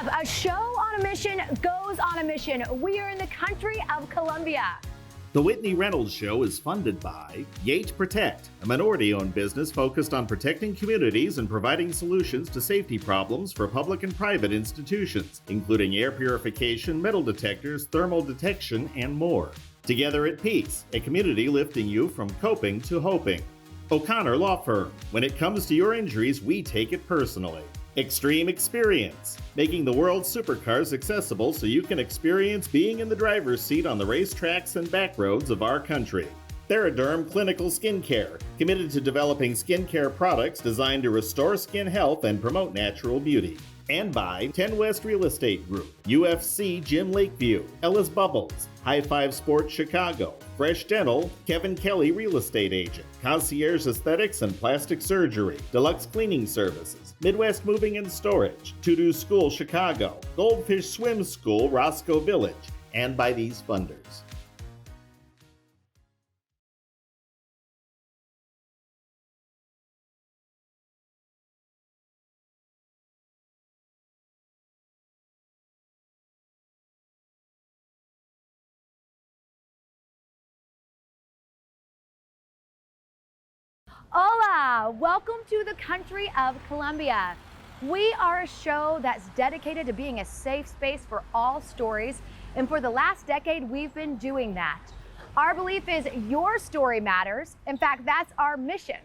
up. A show on a mission goes on a mission. We are in the country of Colombia. The Whitney Reynolds Show is funded by Yates Protect, a minority-owned business focused on protecting communities and providing solutions to safety problems for public and private institutions, including air purification, metal detectors, thermal detection, and more. Together at Peace, a community lifting you from coping to hoping. O'Connor Law Firm. When it comes to your injuries, we take it personally. Extreme Experience, making the world's supercars accessible so you can experience being in the driver's seat on the racetracks and back roads of our country. Theraderm Clinical Skincare, committed to developing skincare products designed to restore skin health and promote natural beauty. And by 10 West Real Estate Group, UFC Gym Lakeview, Ellis Bubbles, High Five Sports Chicago, Fresh Dental, Kevin Kelly Real Estate Agent, Concierge Aesthetics and Plastic Surgery, Deluxe Cleaning Services, Midwest Moving and Storage, To-Do School Chicago, Goldfish Swim School Roscoe Village, and by these funders. Hola! Welcome to the country of Colombia. We are a show that's dedicated to being a safe space for all stories, and for the last decade, we've been doing that. Our belief is your story matters. In fact, that's our mission.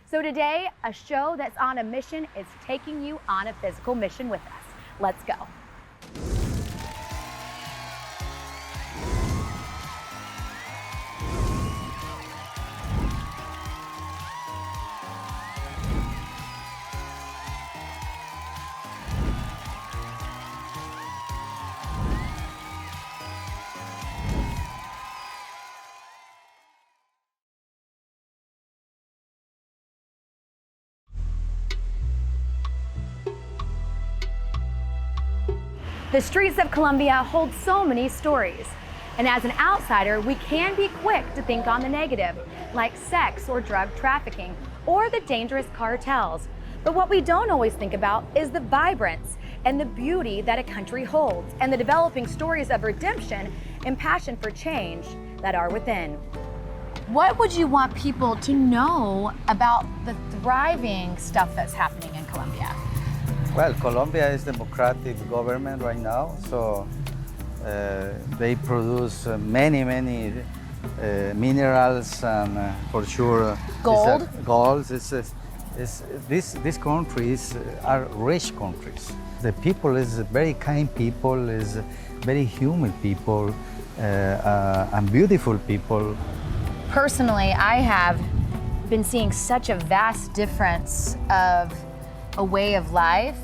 So today, a show that's on a mission is taking you on a physical mission with us. Let's go. The streets of Colombia hold so many stories. And as an outsider, we can be quick to think on the negative, like sex or drug trafficking, or the dangerous cartels. But what we don't always think about is the vibrance and the beauty that a country holds, and the developing stories of redemption and passion for change that are within. What would you want people to know about the thriving stuff that's happening in Colombia? Well, Colombia is democratic government right now, so they produce many minerals and for sure Gold. These countries are rich countries. The people is very kind people, is very human people, and beautiful people. Personally, I have been seeing such a vast difference of a way of life,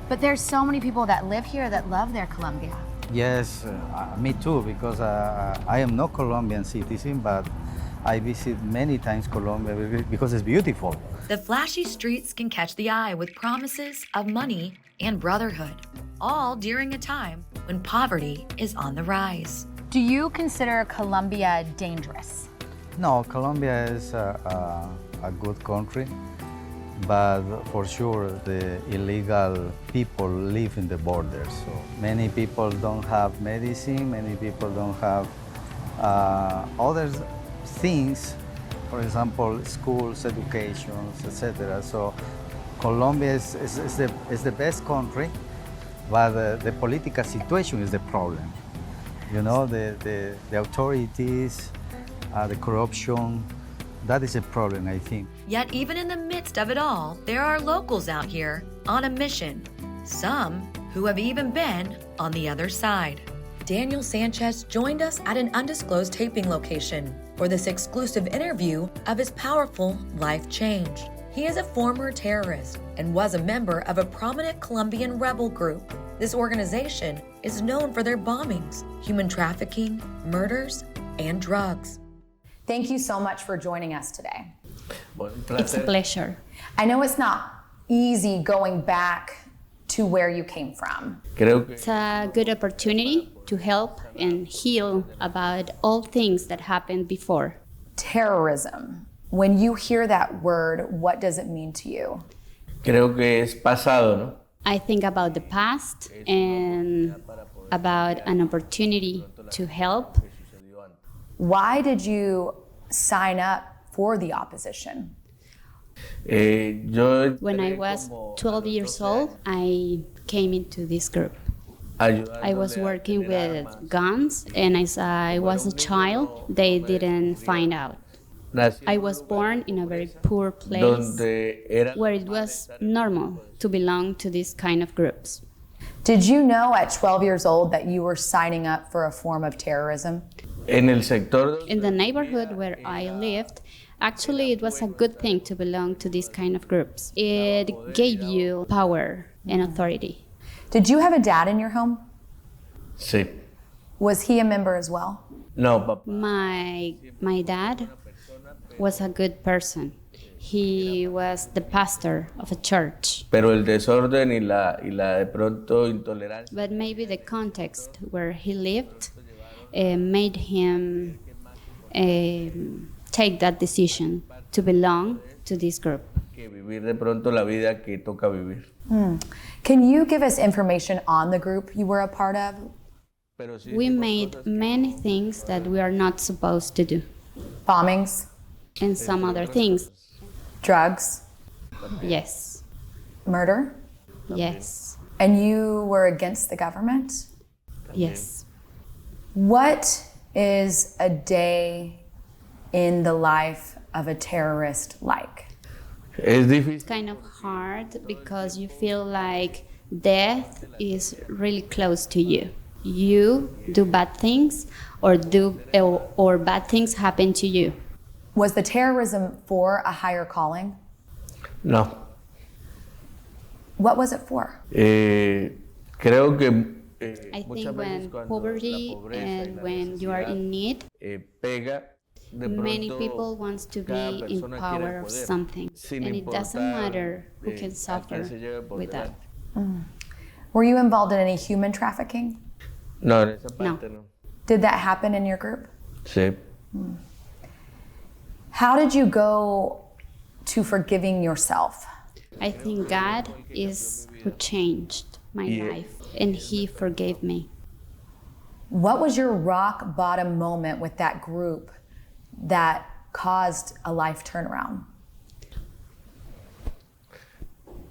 but there's so many people that live here that love their Colombia. Yes, me too, because I am not Colombian citizen, but I visit many times Colombia because it's beautiful. The flashy streets can catch the eye with promises of money and brotherhood, all during a time when poverty is on the rise. Do you consider Colombia dangerous? No, Colombia is a good country. But for sure, the illegal people live in the borders. So many people don't have medicine, many people don't have other things, for example, schools, educations, etc. So Colombia is the best country, but the political situation is the problem. You know, the authorities, the corruption, that is a problem, I think. Yet even in the midst of it all, there are locals out here on a mission. Some who have even been on the other side. Daniel Sanchez joined us at an undisclosed taping location for this exclusive interview of his powerful life change. He is a former terrorist and was a member of a prominent Colombian rebel group. This organization is known for their bombings, human trafficking, murders, and drugs. Thank you so much for joining us today. It's a pleasure. I know it's not easy going back to where you came from. It's a good opportunity to help and heal about all things that happened before. Terrorism. When you hear that word, what does it mean to you? Creo que es pasado, ¿no? I think about the past and about an opportunity to help. Why did you sign up for the opposition? When I was 12 years old, I came into this group. I was working with guns, and as I was a child, they didn't find out. I was born in a very poor place where it was normal to belong to these kind of groups. Did you know at 12 years old that you were signing up for a form of terrorism? In the neighborhood where I lived, actually it was a good thing to belong to these kind of groups. It gave you power and authority. Did you have a dad in your home? Sí. Was he a member as well? No, papá. My dad was a good person. He was the pastor of a church. Pero el desorden y la de pronto intolerancia. But maybe the context where he lived made him take that decision to belong to this group. Que vivir de pronto la vida que toca vivir. Can you give us information on the group you were a part of? Pero sí, We made many things that we are not supposed to do, Bombings, and some other things. drugs, Yes, murder? yes, And you were against the government? yes. What is a day in the life of a terrorist like? es difícil. It's kind of hard because you feel like death is really close to you. You do bad things, or bad things happen to you. Was the terrorism for a higher calling? No. What was it for? Creo que I muchas think veces when cuando poverty la pobreza y and la when you are in need, pega, de many pronto people want to cada be in persona quiere power el of poder, something, sin and it doesn't importar, matter who a can quién suffer se lleve por with that. delante. Were you involved in any human trafficking? No, en esa parte no. Did that happen in your group? Sí. How did you go to forgiving yourself? I think God is who changed my Yeah. life, and He forgave me. What was your rock bottom moment with that group that caused a life turnaround?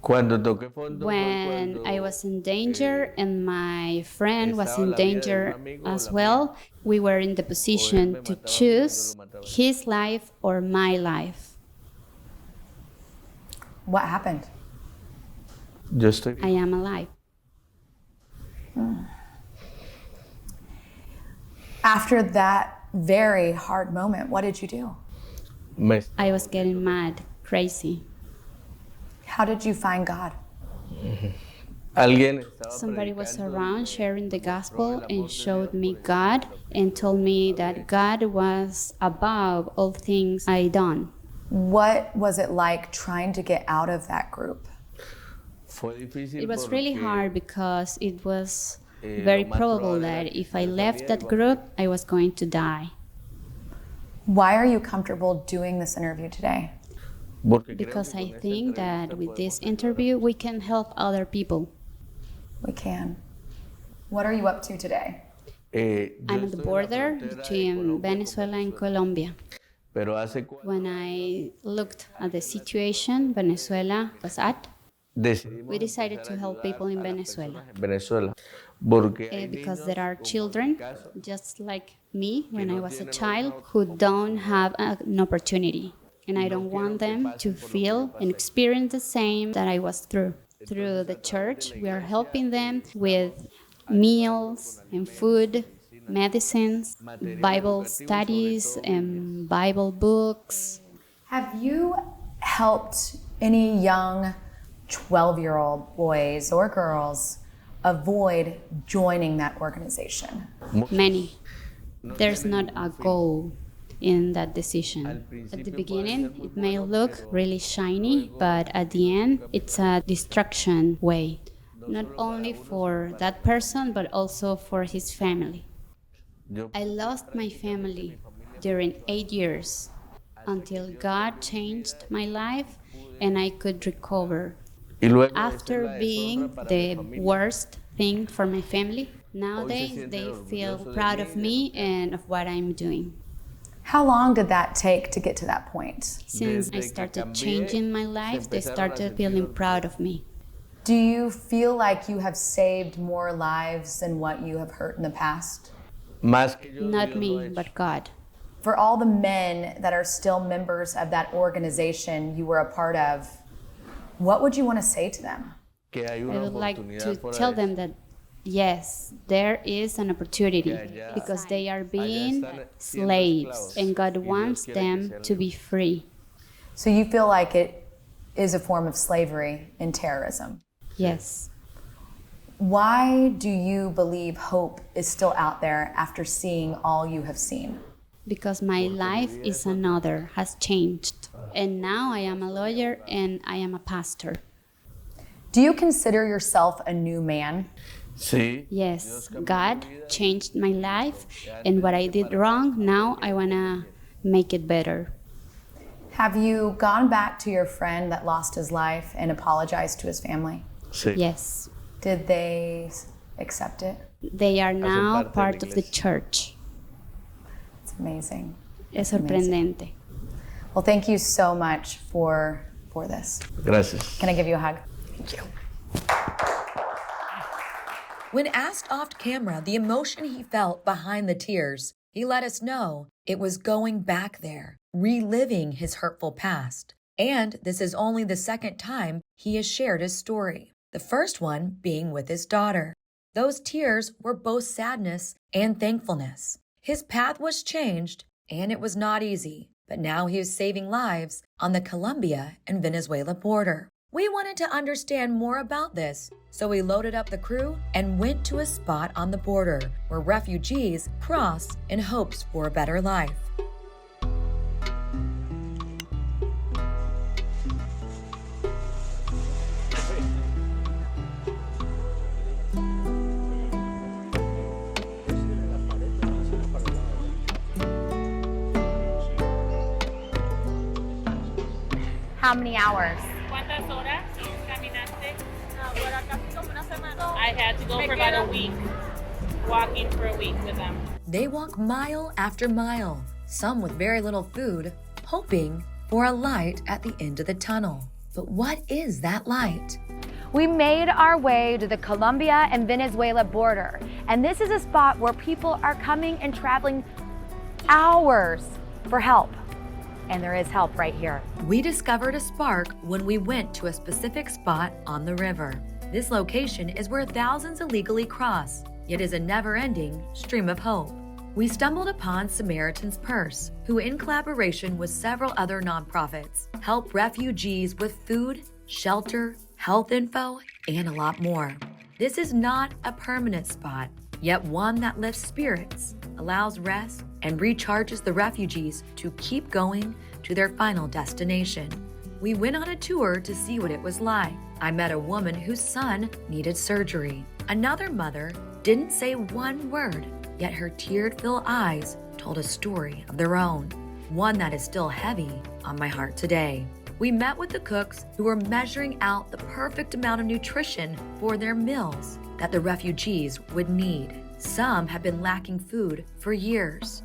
Cuando toqué fondo fue When cuando I was in danger and my friend was estaba in la vida de un danger amigo, as la well, we were in the position to choose his life or my life. What happened? yo estoy I am alive. After that very hard moment, what did you do? me- I was getting mad, crazy. How did you find God? alguien estaba Somebody was predicando around sharing the gospel and showed me God and told me that God was above all things I done. What was it like trying to get out of that group? fue difícil It was really porque hard because it was very lo más probable probable era that que if I yo left salía that igual. group, I was going to die. Why are you comfortable doing this interview today? Porque creo Because que I con esta think that entrevista with this podemos interview, we can help other people. We can. What are you up to today? yo I'm at the estoy en la border frontera de between Colombia con Venezuela and Colombia. Pero hace When I looked at the situation Venezuela was at, decidimos we decided empezar to a help ayudar people in a las Venezuela. personas en Venezuela porque hay Because niños there are como children, en mi caso, just like me when I no was a tienen child, una who don't have an opportunity. And I don't want them to feel and experience the same that I was through. Through the church, we are helping them with meals and food, medicines, Bible studies, and Bible books. Have you helped any young 12-year-old boys or girls avoid joining that organization? Many. There's not a goal in that decision. At the beginning, it may look really shiny, but at the end, it's a destruction way, not only for that person, but also for his family. yo I lost my family during 8 years until God changed my life and I could recover. After being the worst thing for my family, nowadays they feel proud of me and of what I'm doing. How long did that take to get to that point? Since I started changing my life, they started feeling proud of me. Do you feel like you have saved more lives than what you have hurt in the past? Not me, but God. For all the men that are still members of that organization you were a part of, what would you want to say to them? I would like to tell them that yes, there is an opportunity because they are being slaves and God wants them to be free. So you feel like it is a form of slavery and terrorism? Yes. Why do you believe hope is still out there after seeing all you have seen? Because my life has changed. And now I am a lawyer and I am a pastor. Do you consider yourself a new man? Yes, God changed my life, and what I did wrong, now I want to make it better. Have you gone back to your friend that lost his life and apologized to his family? Yes. Did they accept it? They are now part of the church. It's amazing. Es sorprendente. Amazing. Well, thank you so much for this. Gracias. Can I give you a hug? Thank you. When asked off camera the emotion he felt behind the tears, he let us know it was going back there, reliving his hurtful past. And this is only the second time he has shared his story, the first one being with his daughter. Those tears were both sadness and thankfulness. His path was changed, and it was not easy, but now he is saving lives on the Colombia and Venezuela border. We wanted to understand more about this, so we loaded up the crew and went to a spot on the border where refugees cross in hopes for a better life. How many hours? ¿Cuántas horas caminaste? I had to go for about a week, walking for a week with them. They walk mile after mile, some with very little food, hoping for a light at the end of the tunnel. But what is that light? We made our way to the Colombia and Venezuela border, and this is a spot where people are coming and traveling hours for help. And there is help right here. We discovered a spark when we went to a specific spot on the river. This location is where thousands illegally cross, yet is a never-ending stream of hope. We stumbled upon Samaritan's Purse, who in collaboration with several other nonprofits, help refugees with food, shelter, health info, and a lot more. This is not a permanent spot, yet one that lifts spirits, allows rest, and recharges the refugees to keep going to their final destination. We went on a tour to see what it was like. I met a woman whose son needed surgery. Another mother didn't say one word, yet her tear-filled eyes told a story of their own, one that is still heavy on my heart today. We met with the cooks who were measuring out the perfect amount of nutrition for their meals that the refugees would need. Some have been lacking food for years.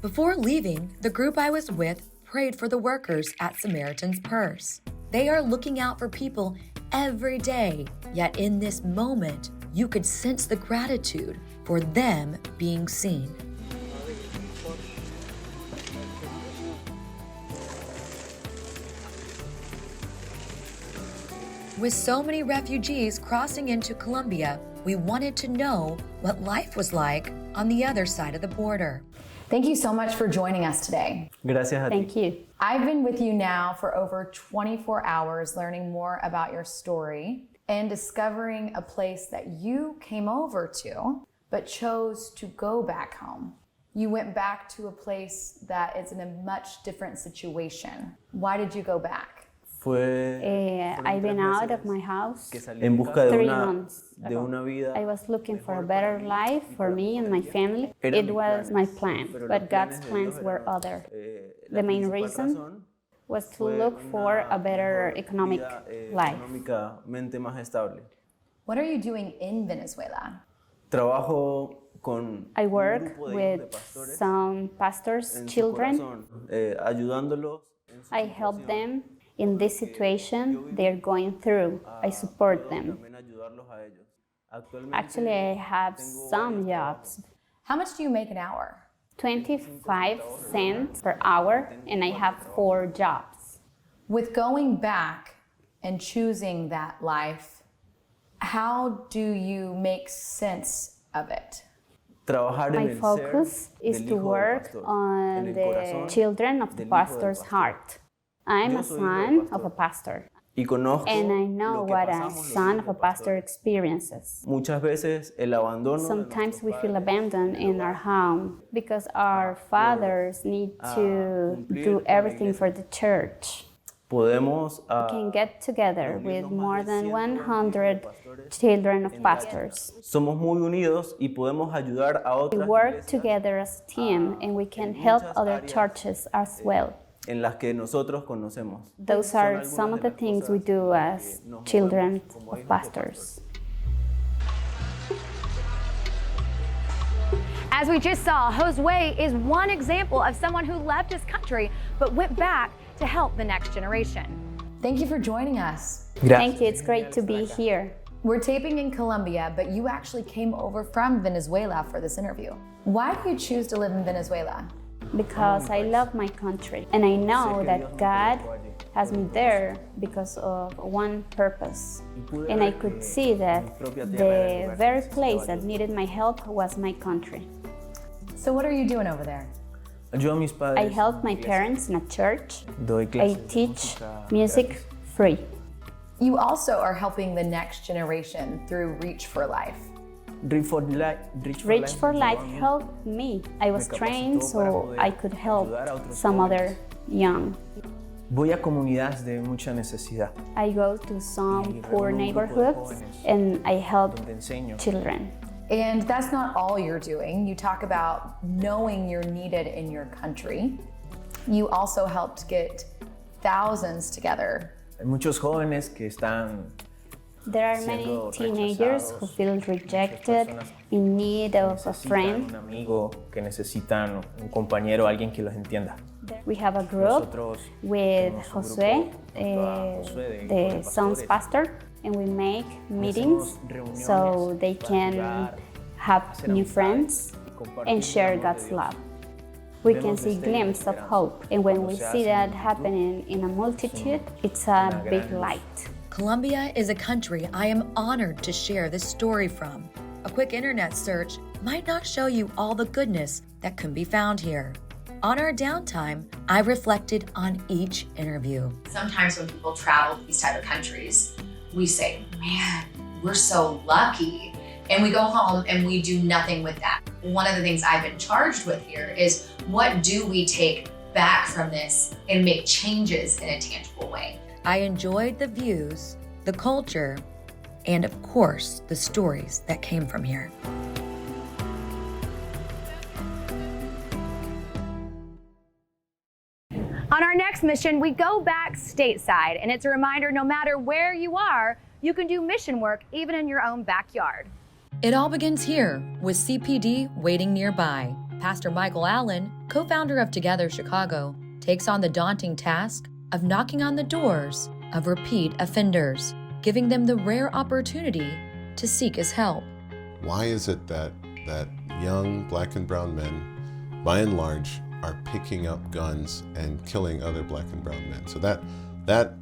Before leaving, the group I was with prayed for the workers at Samaritan's Purse. They are looking out for people every day, yet in this moment, you could sense the gratitude for them being seen. With so many refugees crossing into Colombia, we wanted to know what life was like on the other side of the border. Thank you so much for joining us today. Gracias a ti. Thank you. I've been with you now for over 24 hours learning more about your story and discovering a place that you came over to but chose to go back home. You went back to a place that is in a much different situation. Why did you go back? I've been out of my house En busca de 3 una, months de una vida. I was looking for a better life for me and my family. It was my plan, but God's plans were other. The main reason was to look for a better economic life. Económicamente más estable. What are you doing in Venezuela? Trabajo con I un work grupo de hijos de with pastores some pastors' en su children. corazón, ayudándolos en su I help situación, them in this situation they're going through. I support them. también ayudarlos a ellos. Actually, I have some jobs, How much do you make an hour? 25 cents per hour, and I have 4 jobs. With going back and choosing that life, how do you make sense of it? Trabajar en My el ser focus is del to hijo del work pastor, on en el the corazón children of the del hijo del pastor's pastor. heart. I'm Yo a soy hijo del son pastor. of a pastor, Y conozco and I know lo que what a pasamos los son hijos of a de pastor pastores. experiences. Muchas veces el abandono de Sometimes nuestros we feel padres, abandoned el in our hogar, home because our fathers need to cumplir do con la everything iglesia. for the church. podemos Can get together with reunirnos more más de than 100 100 children of pastors. Somos muy unidos y podemos ayudar a We otras work iglesias together as a team and we can help other churches as well. en las que nosotros conocemos. Those are some of the things we do as children of pastors. As we just saw, Josue is one example of someone who left his country but went back to help the next generation. Thank you for joining us. Thank you, it's great to be here. We're taping in Colombia, but you actually came over from Venezuela for this interview. Why do you choose to live in Venezuela? Because I love my country and I know that God has me there because of one purpose. And I could see that the very place that needed my help was my country. So what are you doing over there? Ayudo a mis padres. I help my parents in a church. Doy I clases de teach música music free. You also are helping the next generation through Reach for Life. Reach for Life. Reach for Life helped me. I was trained so I could help some other young. Voy a comunidades de mucha necesidad. I go to some poor neighborhoods and I help Donde enseño. children. And that's not all you're doing. You talk about knowing you're needed in your country. You also helped get thousands together. Hay muchos jóvenes que están There are many siendo teenagers who rechazados, feel muchas rejected, personas in need of a necesitan friend. un amigo, que necesitan un compañero, alguien que los entienda. We have a group Nosotros with tenemos un Josue, grupo junto a Josué the Hijos son's de Pastores. pastor, and we make meetings reuniones so they para can ayudar, have hacer new amistades friends y compartir and share el amor de God's Dios. love. We can Vemos see destellos de glimpses of esperanza. hope, and when Cuando we se see hace that multitud, happening in a multitude, it's una a gran big luz. light. Colombia is a country I am honored to share this story from. A quick internet search might not show you all the goodness that can be found here. On our downtime, I reflected on each interview. Sometimes when people travel to these type of countries, we say, man, we're so lucky. And we go home and we do nothing with that. One of the things I've been charged with here is what do we take back from this and make changes in a tangible way? I enjoyed the views, the culture, and of course, the stories that came from here. On our next mission, we go back stateside, and it's a reminder no matter where you are, you can do mission work even in your own backyard. It all begins here with CPD waiting nearby. Pastor Michael Allen, co-founder of Together Chicago, takes on the daunting task of knocking on the doors of repeat offenders, giving them the rare opportunity to seek his help. Why is it that young black and brown men, by and large, are picking up guns and killing other black and brown men? So that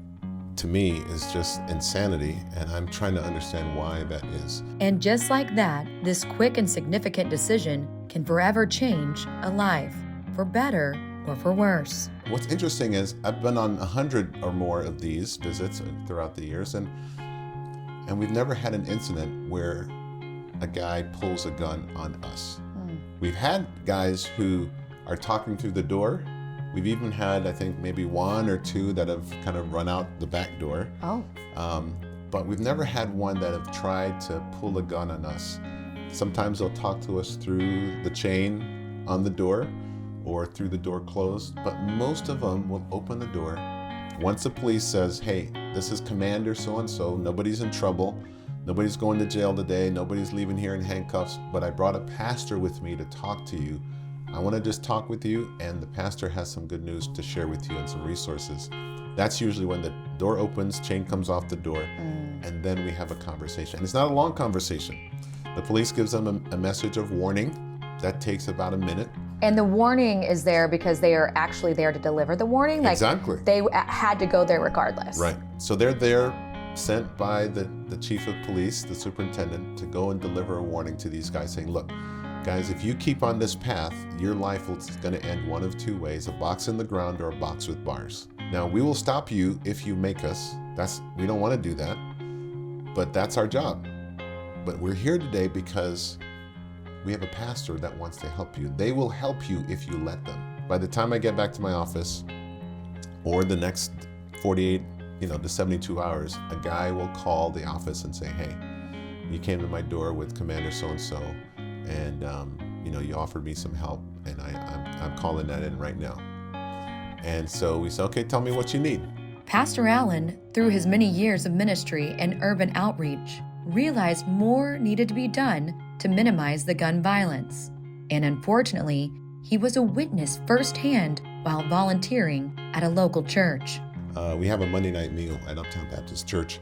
to me is just insanity, and I'm trying to understand why that is. And just like that, this quick and significant decision can forever change a life, for better or for worse. What's interesting is I've been on 100 or more of these visits throughout the years, and we've never had an incident where a guy pulls a gun on us. We've had guys who are talking through the door. We've even had, I think, maybe one or two that have kind of run out the back door. Oh. But we've never had one that have tried to pull a gun on us. Sometimes they'll talk to us through the chain on the door or through the door closed, but most of them will open the door Once the police says, hey, this is Commander so-and-so, nobody's in trouble, nobody's going to jail today, nobody's leaving here in handcuffs, but I brought a pastor with me to talk to you. I want to just talk with you, and the pastor has some good news to share with you and some resources. That's usually when the door opens, chain comes off the door, and then we have a conversation. And it's not a long conversation. The police gives them a message of warning. That takes about a minute. And the warning is there because they are actually there to deliver the warning? Like, exactly. They had to go there regardless. Right. So they're there, sent by the chief of police, the superintendent, to go and deliver a warning to these guys saying, look, guys, if you keep on this path, your life is going to end one of two ways, a box in the ground or a box with bars. Now, we will stop you if you make us. We don't want to do that, but that's our job. But we're here today because we have a pastor that wants to help you. They will help you if you let them. By the time I get back to my office, or the next 48 to 72 hours, a guy will call the office and say, hey, you came to my door with Commander so-and-so, and you offered me some help, and I'm calling that in right now. And so we say, okay, tell me what you need. Pastor Allen, through his many years of ministry and urban outreach, realized more needed to be done to minimize the gun violence. And unfortunately, he was a witness firsthand while volunteering at a local church. We have a Monday night meal at Uptown Baptist Church,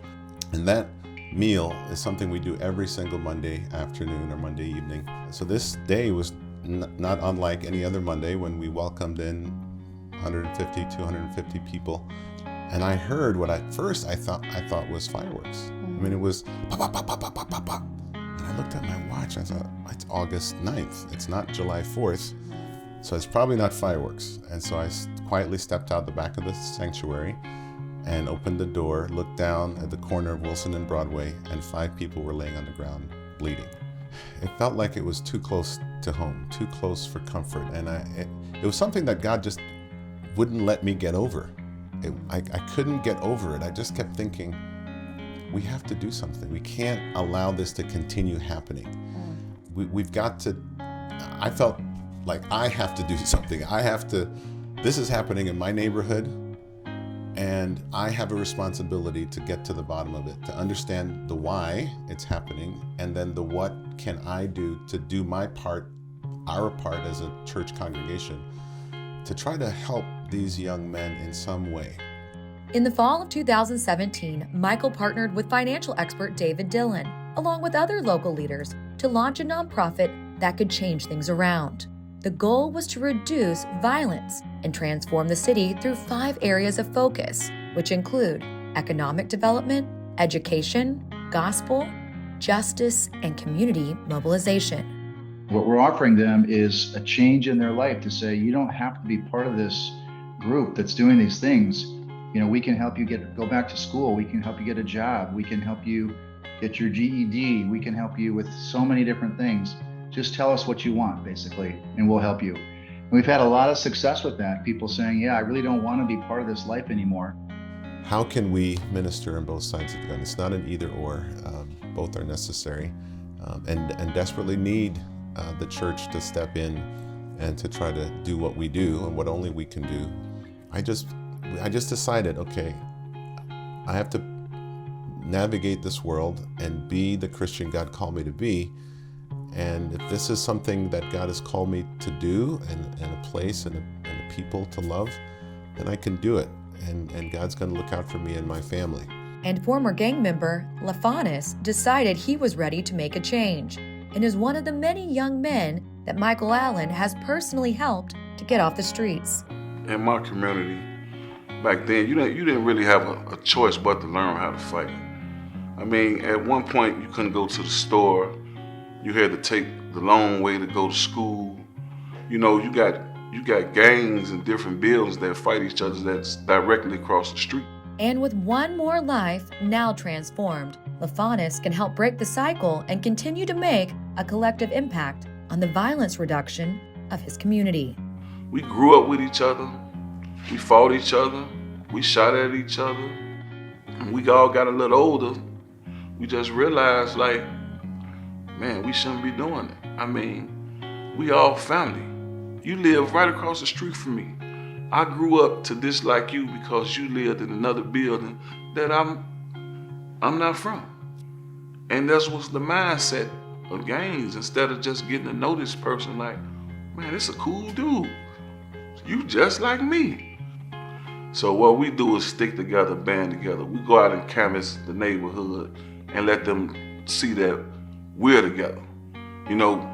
and that meal is something we do every single Monday afternoon or Monday evening. So this day was not unlike any other Monday when we welcomed in 150, 250 people. And I heard what at first I thought was fireworks. I mean, it was pop, pop, pop, pop, pop, pop, pop, pop. And I looked at my watch, I thought, it's August 9th. It's not July 4th. So it's probably not fireworks. And so I quietly stepped out the back of the sanctuary and opened the door, looked down at the corner of Wilson and Broadway, and 5 people were laying on the ground bleeding. It felt like it was too close to home, too close for comfort. And it was something that God just wouldn't let me get over. I couldn't get over it. I just kept thinking, we have to do something. We can't allow this to continue happening. We've got to, I felt like I have to do something. This is happening in my neighborhood, and I have a responsibility to get to the bottom of it, to understand the why it's happening, and then the what can I do to do my part, our part as a church congregation, to try to help these young men in some way. In the fall of 2017, Michael partnered with financial expert David Dillon, along with other local leaders, to launch a nonprofit that could change things around. The goal was to reduce violence and transform the city through 5 areas of focus, which include economic development, education, gospel, justice, and community mobilization. What we're offering them is a change in their life to say, you don't have to be part of this group that's doing these things. We can help you go back to school. We can help you get a job. We can help you get your GED. We can help you with so many different things. Just tell us what you want, basically, and we'll help you. And we've had a lot of success with that. People saying, yeah, I really don't want to be part of this life anymore. How can we minister on both sides of the gun? It's not an either or. Both are necessary, and desperately need the church to step in and to try to do what we do and what only we can do. I just decided, okay, I have to navigate this world and be the Christian God called me to be. And if this is something that God has called me to do, and a place and a people to love, then I can do it. And God's going to look out for me and my family. And former gang member LaFaunis decided he was ready to make a change, and is one of the many young men that Michael Allen has personally helped to get off the streets. In my community, back then, you didn't really have a choice but to learn how to fight. I mean, at one point, you couldn't go to the store. You had to take the long way to go to school. You got gangs and different buildings that fight each other that's directly across the street. And with one more life now transformed, LaFaunis can help break the cycle and continue to make a collective impact on the violence reduction of his community. We grew up with each other. We fought each other. We shot at each other. And we all got a little older. We just realized, man, we shouldn't be doing it. I mean, we all family. You live right across the street from me. I grew up to dislike you because you lived in another building that I'm not from. And that was the mindset of gangs, instead of just getting to know this person like, man, this is a cool dude. You just like me. So what we do is stick together, band together. We go out and canvass the neighborhood and let them see that we're together. You know,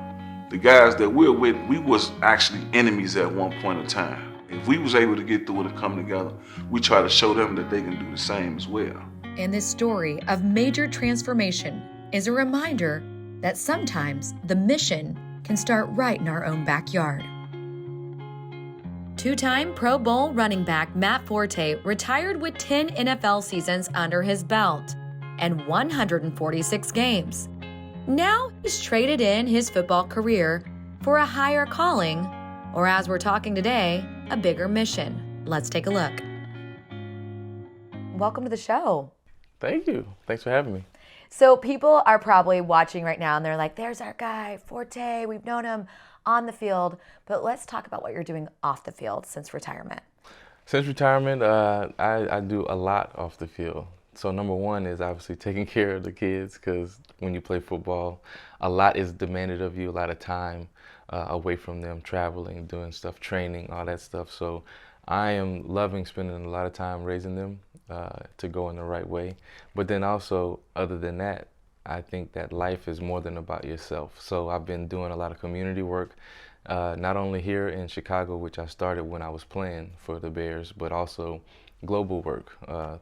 the guys that we're with, we was actually enemies at one point in time. If we was able to get through it and come together, we try to show them that they can do the same as well. And this story of major transformation is a reminder that sometimes the mission can start right in our own backyard. Two-time Pro Bowl running back Matt Forte retired with 10 NFL seasons under his belt and 146 games. Now he's traded in his football career for a higher calling, or as we're talking today, a bigger mission. Let's take a look. Welcome to the show. Thank you. Thanks for having me. So people are probably watching right now and they're like, there's our guy, Forte. We've known him on the field. But let's talk about what you're doing off the field since retirement. Since retirement, I do a lot off the field. So number one is obviously taking care of the kids, because when you play football, a lot is demanded of you, a lot of time away from them, traveling, doing stuff, training, all that stuff. So I am loving spending a lot of time raising them to go in the right way. But then also, other than that, I think that life is more than about yourself. So I've been doing a lot of community work, not only here in Chicago, which I started when I was playing for the Bears, but also global work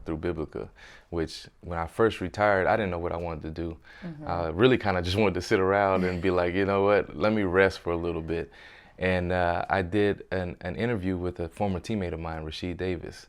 through Biblica, which when I first retired, I didn't know what I wanted to do. I really kind of just wanted to sit around and be like, you know what, let me rest for a little bit. And I did an interview with a former teammate of mine, Rashid Davis.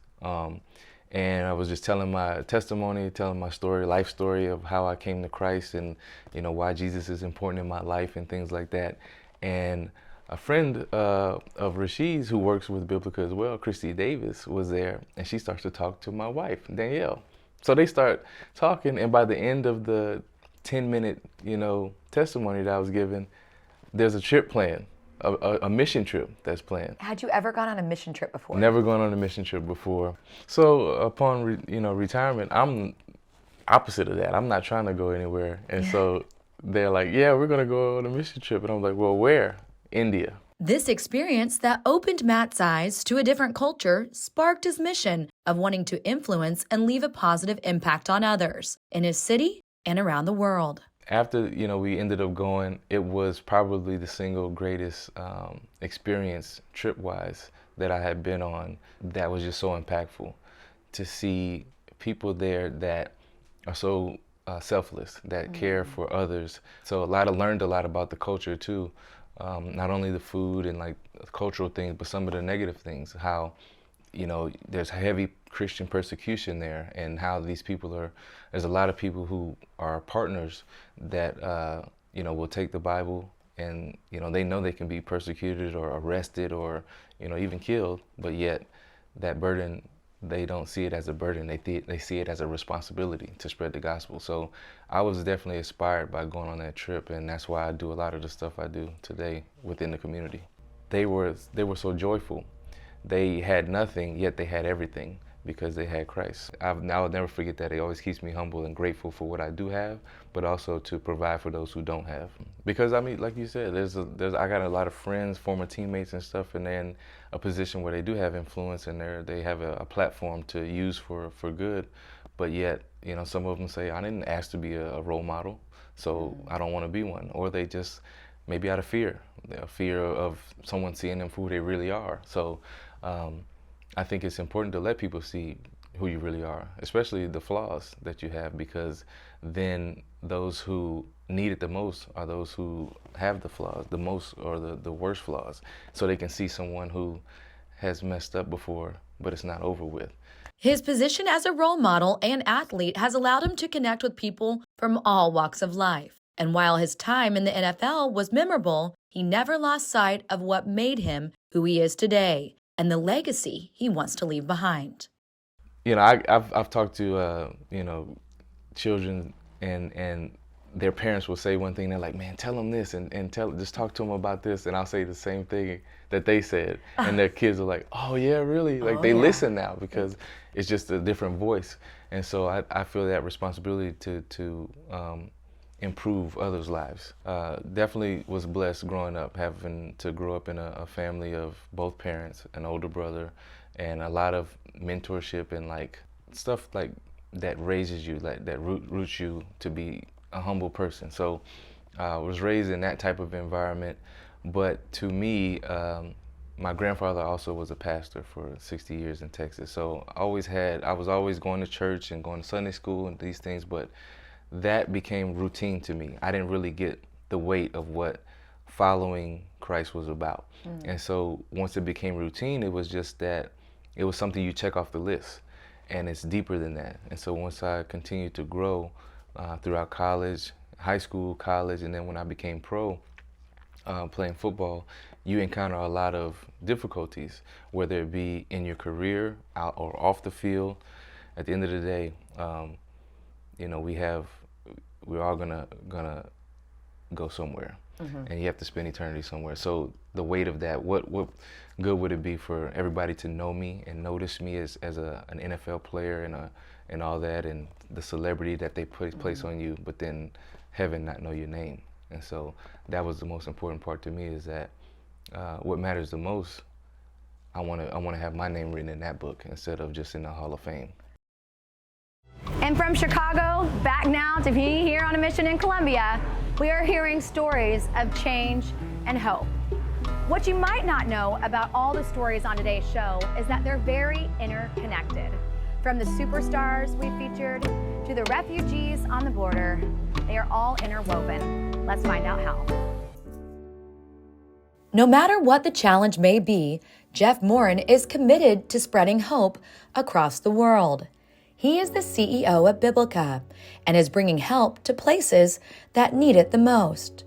And I was just telling my testimony, telling my story, life story of how I came to Christ and, you know, why Jesus is important in my life and things like that. And a friend of Rashid's who works with Biblica as well, Christy Davis, was there, and she starts to talk to my wife, Danielle. So they start talking, and by the end of the 10-minute, you know, testimony that I was given, there's a trip planned, a mission trip that's planned. Had you ever gone on a mission trip before? Never gone on a mission trip before. So upon retirement, I'm opposite of that. I'm not trying to go anywhere, and so they're like, yeah, we're gonna go on a mission trip, and I'm like, well, where? India. This experience that opened Matt's eyes to a different culture sparked his mission of wanting to influence and leave a positive impact on others in his city and around the world. After, you know, we ended up going, it was probably the single greatest experience trip-wise that I had been on that was just so impactful. To see people there that are so selfless, that care for others. So learned a lot about the culture too. Not only the food and like cultural things, but some of the negative things, how, you know, there's heavy Christian persecution there, and how these people there's a lot of people who are partners that, you know, will take the Bible and, you know they can be persecuted or arrested or, you know, even killed, but yet that burden, they don't see it as a burden, they see it as a responsibility to spread the gospel. So I was definitely inspired by going on that trip, and that's why I do a lot of the stuff I do today within the community. They were so joyful. They had nothing, yet they had everything because they had Christ. I'll never forget that. It always keeps me humble and grateful for what I do have, but also to provide for those who don't have. Because I mean, like you said, I got a lot of friends, former teammates and stuff, and they're in a position where they do have influence and they have a platform to use for good, but yet, you know, some of them say, I didn't ask to be a role model, so I don't want to be one. Or they just, maybe out of fear of someone seeing them for who they really are. So I think it's important to let people see who you really are, especially the flaws that you have, because then those who need it the most are those who have the flaws the most, or the worst flaws, so they can see someone who has messed up before, but it's not over with. His position as a role model and athlete has allowed him to connect with people from all walks of life. And while his time in the NFL was memorable, he never lost sight of what made him who he is today and the legacy he wants to leave behind. You know, I've talked to you know, children and their parents will say one thing, they're like, man, tell them this and just talk to them about this, and I'll say the same thing that they said, and their kids are like, oh yeah, really? Like they listen now because it's just a different voice, and so I feel that responsibility to improve others' lives. Definitely was blessed growing up, having to grow up in a family of both parents, an older brother, and a lot of mentorship and like stuff like that raises you, like that roots you to be a humble person. So I was raised in that type of environment, but to me, my grandfather also was a pastor for 60 years in Texas. So I was always going to church and going to Sunday school and these things, but that became routine to me. I didn't really get the weight of what following Christ was about. And so once it became routine, it was just that it was something you check off the list, and it's deeper than that. And so once I continued to grow throughout college, high school, college, and then when I became pro, playing football, you encounter a lot of difficulties, whether it be in your career, out or off the field. At the end of the day, you know, we're all gonna go somewhere, and you have to spend eternity somewhere. So the weight of that, what good would it be for everybody to know me and notice me as an NFL player and all that, and the celebrity that they place on you, but then heaven not know your name. And so that was the most important part to me, is that what matters the most, I want to have my name written in that book instead of just in the Hall of Fame. And from Chicago, back now to being here on a mission in Colombia, we are hearing stories of change and hope. What you might not know about all the stories on today's show is that they're very interconnected. From the superstars we featured to the refugees on the border, they are all interwoven. Let's find out how. No matter what the challenge may be, Jeff Morin is committed to spreading hope across the world. He is the CEO of Biblica and is bringing help to places that need it the most,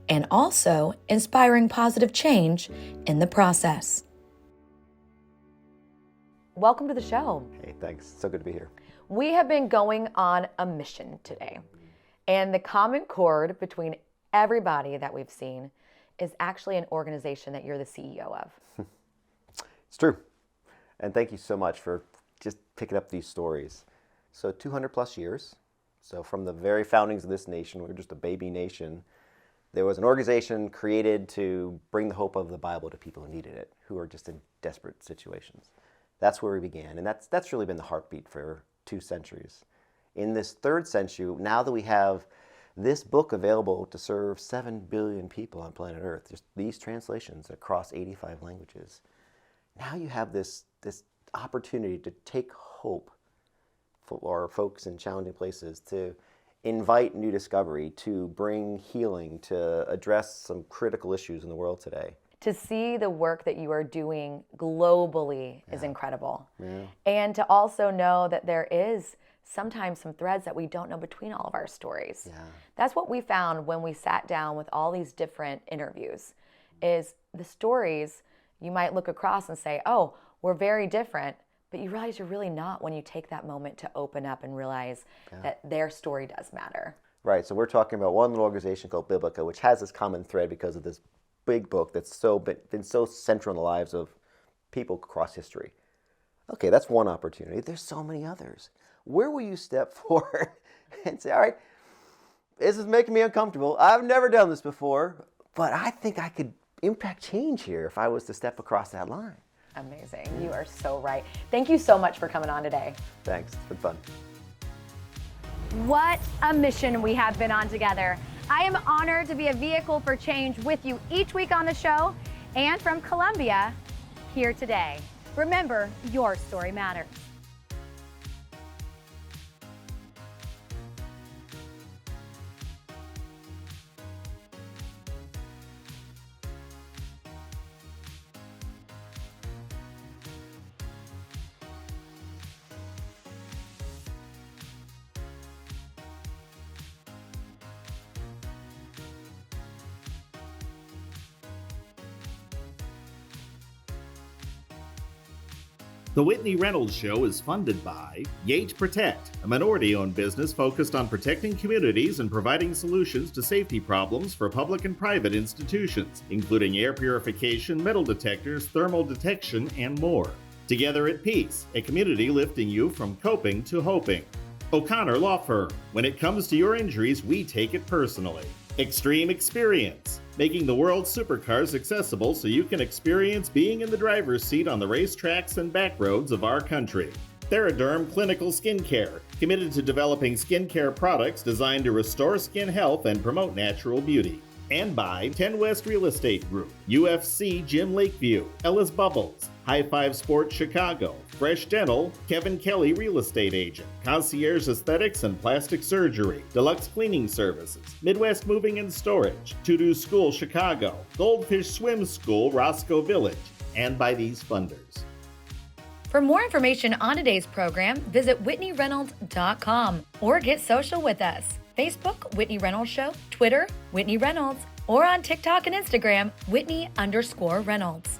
and also inspiring positive change in the process. Welcome to the show. Hey, thanks. So good to be here. We have been going on a mission today, and the common chord between everybody that we've seen is actually an organization that you're the CEO of. It's true. And thank you so much for just picking up these stories. So 200 plus years. So from the very foundings of this nation, we were just a baby nation. There was an organization created to bring the hope of the Bible to people who needed it, who are just in desperate situations. That's where we began. And that's really been the heartbeat for 2 centuries. In this 3rd century, now that we have this book available to serve 7 billion people on planet Earth, just these translations across 85 languages, now you have this opportunity to take hope for folks in challenging places, to invite new discovery, to bring healing, to address some critical issues in the world today. To see the work that you are doing globally is incredible. Yeah. And to also know that there is sometimes some threads that we don't know between all of our stories. Yeah. That's what we found when we sat down with all these different interviews, is the stories you might look across and say, oh, we're very different, but you realize you're really not when you take that moment to open up and realize that their story does matter. Right, so we're talking about one little organization called Biblica, which has this common thread because of this big book that's been so central in the lives of people across history. Okay, that's one opportunity. There's so many others. Where will you step forward and say, all right, this is making me uncomfortable. I've never done this before, but I think I could impact change here if I was to step across that line. Amazing. You are so right. Thank you so much for coming on today. Thanks. It's been fun. What a mission we have been on together. I am honored to be a vehicle for change with you each week on the show, and from Colombia, here today. Remember, your story matters. The The Whitney Reynolds Show is funded by Yate Protect, a minority-owned business focused on protecting communities and providing solutions to safety problems for public and private institutions, including air purification, metal detectors, thermal detection, and more. Together at Peace, a community lifting you from coping to hoping. O'Connor Law Firm. When it comes to your injuries, we take it personally. Extreme Experience, making the world's supercars accessible so you can experience being in the driver's seat on the racetracks and back roads of our country. Theraderm Clinical Skincare, committed to developing skincare products designed to restore skin health and promote natural beauty. And by 10 West Real Estate Group, UFC Gym Lakeview, Ellis Bubbles, High Five Sports Chicago, Fresh Dental, Kevin Kelly Real Estate Agent, Concierge Aesthetics and Plastic Surgery, Deluxe Cleaning Services, Midwest Moving and Storage, To-Do School Chicago, Goldfish Swim School Roscoe Village, and by these funders. For more information on today's program, visit WhitneyReynolds.com or get social with us. Facebook, Whitney Reynolds Show, Twitter, Whitney Reynolds, or on TikTok and Instagram, Whitney_Reynolds.